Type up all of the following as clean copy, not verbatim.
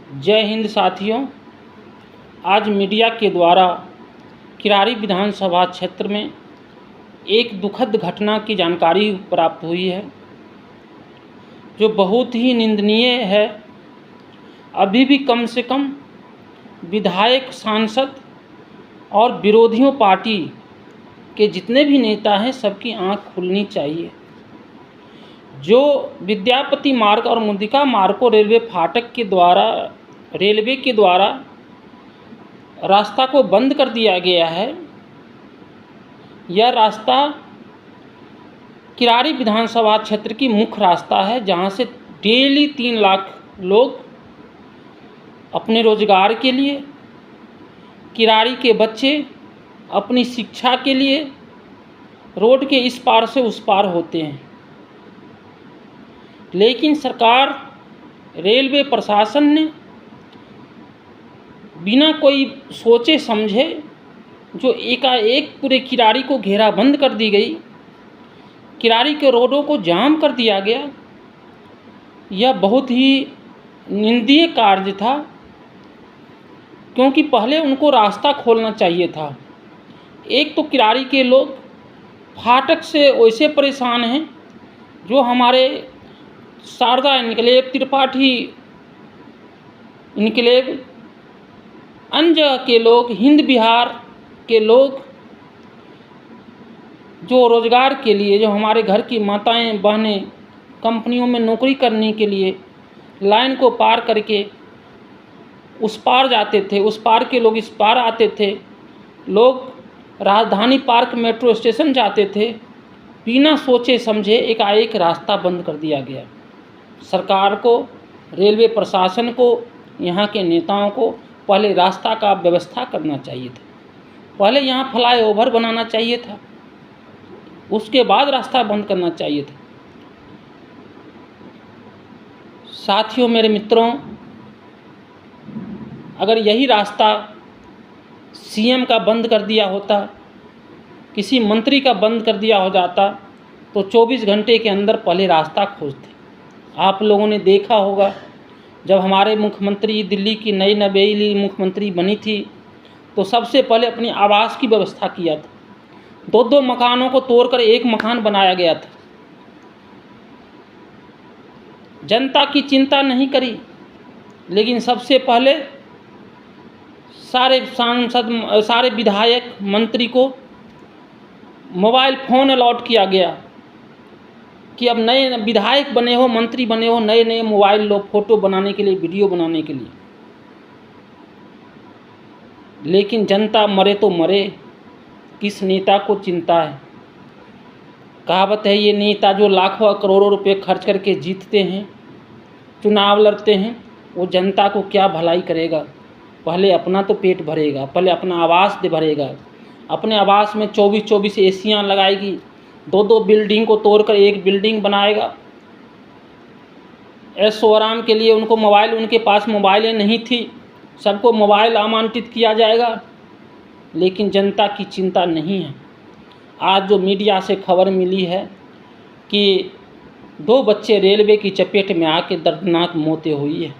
जय हिंद साथियों। आज मीडिया के द्वारा किरारी विधानसभा क्षेत्र में एक दुखद घटना की जानकारी प्राप्त हुई है जो बहुत ही निंदनीय है। अभी भी कम से कम विधायक, सांसद और विरोधियों पार्टी के जितने भी नेता हैं सबकी आंख खुलनी चाहिए। जो विद्यापति मार्ग और मुंदिका मार्ग को रेलवे के द्वारा रास्ता को बंद कर दिया गया है। यह रास्ता किरारी विधानसभा क्षेत्र की मुख्य रास्ता है, जहां से डेली 3 लाख लोग अपने रोजगार के लिए, किरारी के बच्चे अपनी शिक्षा के लिए रोड के इस पार से उस पार होते हैं। लेकिन सरकार, रेलवे प्रशासन ने बिना कोई सोचे समझे जो एकाएक पूरे किरारी को घेराबंद कर दी गई, किरारी के रोडों को जाम कर दिया गया। यह बहुत ही निंदनीय कार्य था, क्योंकि पहले उनको रास्ता खोलना चाहिए था। एक तो किरारी के लोग फाटक से वैसे परेशान हैं जो हमारे शारदा इनकलेव, त्रिपाठी इनकलेव, अन्य जगह के लोग, हिंद बिहार के लोग जो रोज़गार के लिए, जो हमारे घर की माताएं बहनें कंपनियों में नौकरी करने के लिए लाइन को पार करके उस पार जाते थे, उस पार के लोग इस पार आते थे। लोग राजधानी पार्क मेट्रो स्टेशन जाते थे। बिना सोचे समझे एकाएक रास्ता बंद कर दिया गया। सरकार को, रेलवे प्रशासन को, यहाँ के नेताओं को पहले रास्ता का व्यवस्था करना चाहिए था। पहले यहाँ फ्लाईओवर बनाना चाहिए था, उसके बाद रास्ता बंद करना चाहिए था। साथियों, मेरे मित्रों, अगर यही रास्ता सीएम का बंद कर दिया होता, किसी मंत्री का बंद कर दिया हो जाता, तो 24 घंटे के अंदर पहले रास्ता खोजते। आप लोगों ने देखा होगा, जब हमारे मुख्यमंत्री दिल्ली की नई नवेली मुख्यमंत्री बनी थी तो सबसे पहले अपनी आवास की व्यवस्था किया था। 2-2 मकानों को तोड़कर एक मकान बनाया गया था। जनता की चिंता नहीं करी, लेकिन सबसे पहले सारे सांसद, सारे विधायक, मंत्री को मोबाइल फ़ोन अलॉट किया गया कि अब नए विधायक बने हो, मंत्री बने हो, नए नए मोबाइल लो फ़ोटो बनाने के लिए, वीडियो बनाने के लिए। लेकिन जनता मरे तो मरे, किस नेता को चिंता है। कहावत है, ये नेता जो लाखों करोड़ों रुपए खर्च करके जीतते हैं, चुनाव लड़ते हैं, वो जनता को क्या भलाई करेगा। पहले अपना तो पेट भरेगा, पहले अपना आवास भरेगा। अपने आवास में 24-24 एसियाँ लगाएगी, 2-2 बिल्डिंग को तोड़कर एक बिल्डिंग बनाएगा। ऐशो आराम के लिए उनको मोबाइल, उनके पास मोबाइलें नहीं थी, सबको मोबाइल आवंटित किया जाएगा। लेकिन जनता की चिंता नहीं है। आज जो मीडिया से खबर मिली है कि 2 बच्चे रेलवे की चपेट में आके दर्दनाक मौतें हुई है।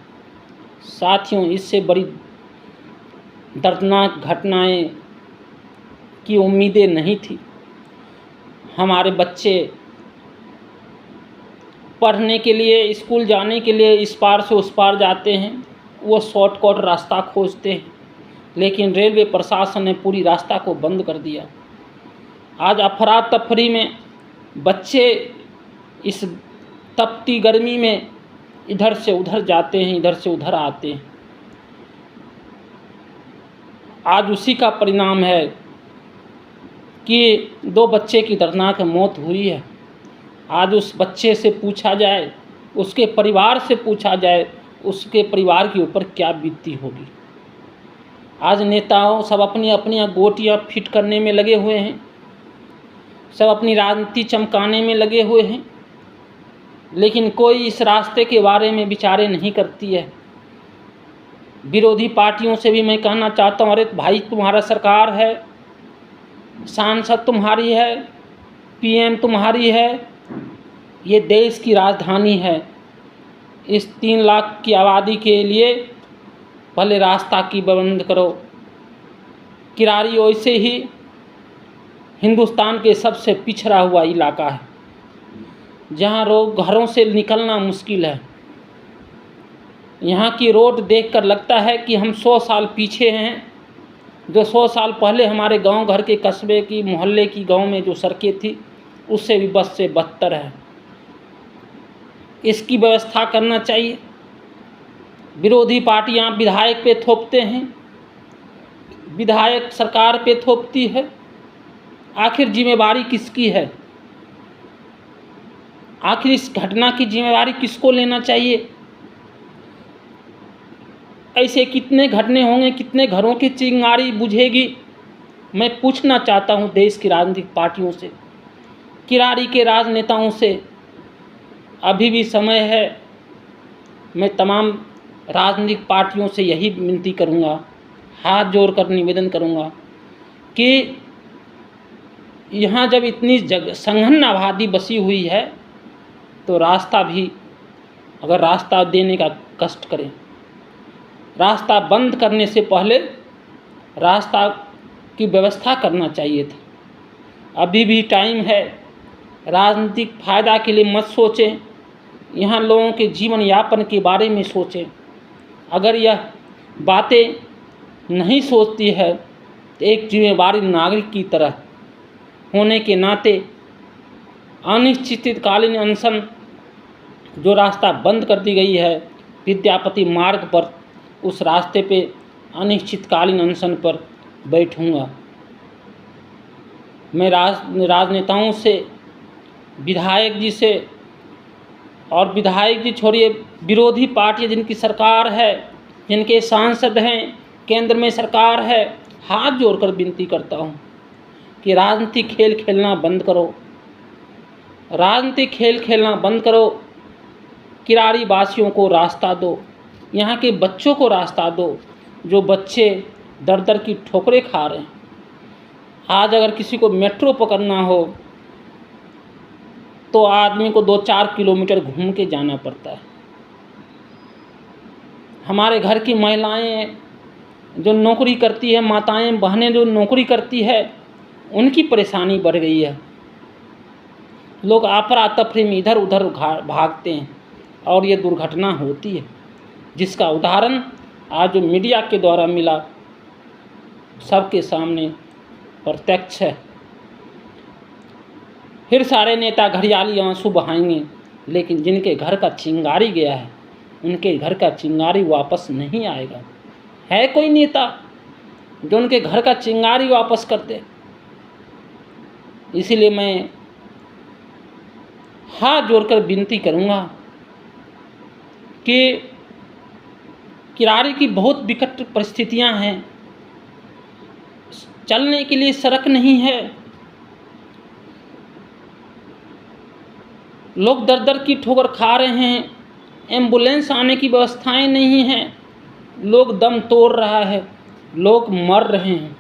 साथियों, इससे बड़ी दर्दनाक घटनाएं की उम्मीदें नहीं थी। हमारे बच्चे पढ़ने के लिए, स्कूल जाने के लिए इस पार से उस पार जाते हैं, वो शॉर्टकट रास्ता खोजते हैं, लेकिन रेलवे प्रशासन ने पूरी रास्ता को बंद कर दिया। आज अफरा तफरी में बच्चे इस तपती गर्मी में इधर से उधर जाते हैं, इधर से उधर आते हैं। आज उसी का परिणाम है कि 2 बच्चे की दर्दनाक मौत हुई है। आज उस बच्चे से पूछा जाए, उसके परिवार से पूछा जाए, उसके परिवार के ऊपर क्या बीतती होगी। आज नेताओं सब अपनी अपनी गोटियां फिट करने में लगे हुए हैं, सब अपनी राजनीति चमकाने में लगे हुए हैं, लेकिन कोई इस रास्ते के बारे में विचारे नहीं करती है। विरोधी पार्टियों से भी मैं कहना चाहता हूँ, अरे भाई, तुम्हारा सरकार है, सांसद तुम्हारी है, पीएम तुम्हारी है, ये देश की राजधानी है। इस 3 लाख की आबादी के लिए पहले रास्ता की प्रबंध करो। किरारी वैसे ही हिंदुस्तान के सबसे पिछड़ा हुआ इलाका है, जहाँ लोग घरों से निकलना मुश्किल है। यहाँ की रोड देखकर लगता है कि हम 100 साल पीछे हैं। जो 100 साल पहले हमारे गांव घर के कस्बे की मोहल्ले की गांव में जो सड़कें थी, उससे भी बद से बदतर है। इसकी व्यवस्था करना चाहिए। विरोधी पार्टियां विधायक पे थोपते हैं, विधायक सरकार पे थोपती है। आखिर जिम्मेवारी किसकी है? आखिर इस घटना की जिम्मेवारी किसको लेना चाहिए? ऐसे कितने घटने होंगे, कितने घरों की चिंगारी बुझेगी? मैं पूछना चाहता हूं देश की राजनीतिक पार्टियों से, किरारी के राजनेताओं से। अभी भी समय है। मैं तमाम राजनीतिक पार्टियों से यही विनती करूंगा, हाथ जोड़कर निवेदन करूंगा कि यहाँ जब इतनी संघन आबादी बसी हुई है, तो रास्ता भी, अगर रास्ता देने का कष्ट करें। रास्ता बंद करने से पहले रास्ता की व्यवस्था करना चाहिए था। अभी भी टाइम है। राजनीतिक फ़ायदा के लिए मत सोचें, यहाँ लोगों के जीवन यापन के बारे में सोचें। अगर यह बातें नहीं सोचती है तो एक जिम्मेदार नागरिक की तरह होने के नाते अनिश्चितकालीन अनशन, जो रास्ता बंद कर दी गई है विद्यापति मार्ग पर, उस रास्ते पे अनिश्चितकालीन अनशन पर बैठूंगा। मैं राजनेताओं से, विधायक जी से, और विधायक जी छोड़िए, विरोधी पार्टियां जिनकी सरकार है, जिनके सांसद हैं, केंद्र में सरकार है, हाथ जोड़कर विनती करता हूं कि राजनीतिक खेल खेलना बंद करो। राजनीतिक खेल खेलना बंद करो। किरारी वासियों को रास्ता दो, यहाँ के बच्चों को रास्ता दो, जो बच्चे दर दर की ठोकरें खा रहे हैं। आज अगर किसी को मेट्रो पकड़ना हो तो आदमी को 2-4 किलोमीटर घूम के जाना पड़ता है। हमारे घर की महिलाएं जो नौकरी करती है, माताएं बहनें जो नौकरी करती है, उनकी परेशानी बढ़ गई है। लोग अफरा तफरी में इधर उधर भागते हैं और ये दुर्घटना होती है, जिसका उदाहरण आज जो मीडिया के द्वारा मिला, सबके सामने प्रत्यक्ष है। फिर सारे नेता घड़ियाली आंसू बहाएंगे, लेकिन जिनके घर का चिंगारी गया है, उनके घर का चिंगारी वापस नहीं आएगा। है कोई नेता जो उनके घर का चिंगारी वापस करते? इसीलिए मैं हाथ जोड़कर विनती करूंगा कि किरारी की बहुत विकट परिस्थितियां हैं। चलने के लिए सड़क नहीं है, लोग दर दर की ठोकर खा रहे हैं, एम्बुलेंस आने की व्यवस्थाएं नहीं हैं, लोग दम तोड़ रहा है, लोग मर रहे हैं।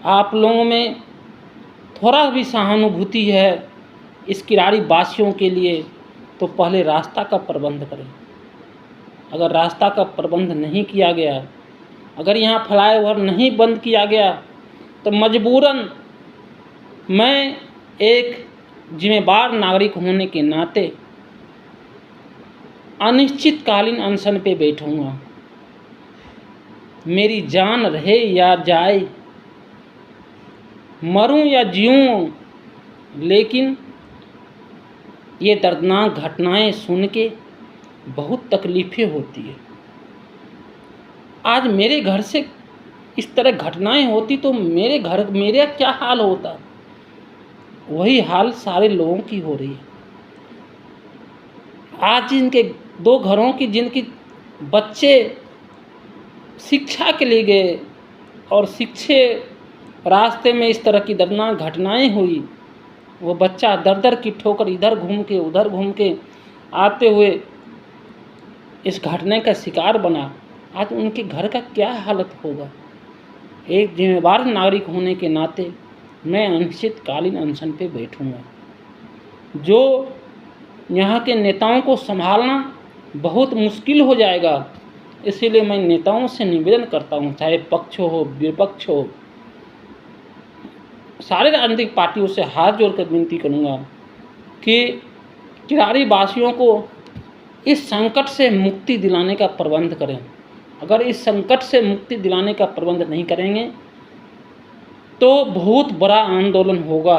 आप लोगों में थोड़ा भी सहानुभूति है इस किरारी वासियों के लिए, तो पहले रास्ता का प्रबंध करें। अगर रास्ता का प्रबंध नहीं किया गया, अगर यहाँ फ्लाईओवर नहीं बंद किया गया, तो मजबूरन मैं एक जिम्मेदार नागरिक होने के नाते अनिश्चितकालीन अनशन पे बैठूंगा। मेरी जान रहे या जाए, मरूं या जीऊं, लेकिन ये दर्दनाक घटनाएं सुन के बहुत तकलीफ़ें होती है। आज मेरे घर से इस तरह घटनाएं होती तो मेरा क्या हाल होता? वही हाल सारे लोगों की हो रही है। आज इनके 2 घरों की, जिनकी बच्चे शिक्षा के लिए गए और रास्ते में इस तरह की दर्दनाक घटनाएं हुई, वो बच्चा दर दर की ठोकर इधर घूम के उधर घूम के आते हुए इस घटना का शिकार बना। आज उनके घर का क्या हालत होगा? एक जिम्मेदार नागरिक होने के नाते मैं अनिश्चितकालीन अनशन पे बैठूंगा। जो यहाँ के नेताओं को संभालना बहुत मुश्किल हो जाएगा। इसीलिए मैं नेताओं से निवेदन करता हूँ, चाहे पक्ष हो विपक्ष हो, सारे राजनीतिक पार्टियों से हाथ जोड़कर विनती करूँगा कि किरारी वासियों को इस संकट से मुक्ति दिलाने का प्रबंध करें। अगर इस संकट से मुक्ति दिलाने का प्रबंध नहीं करेंगे तो बहुत बड़ा आंदोलन होगा,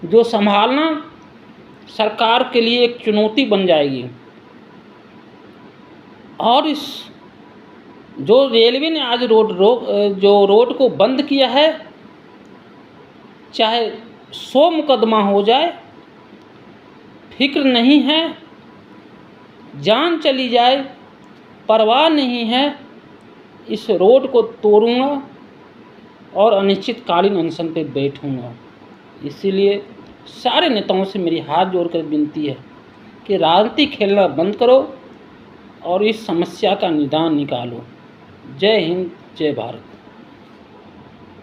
जो संभालना सरकार के लिए एक चुनौती बन जाएगी। और इस जो रेलवे ने आज रोड को बंद किया है, चाहे 100 मुकदमा हो जाए, फिक्र नहीं है, जान चली जाए, परवाह नहीं है, इस रोड को तोड़ूंगा और अनिश्चितकालीन अनशन पे बैठूंगा। इसीलिए सारे नेताओं से मेरी हाथ जोड़कर विनती है कि राजनीति खेलना बंद करो और इस समस्या का निदान निकालो। जय हिंद, जय भारत।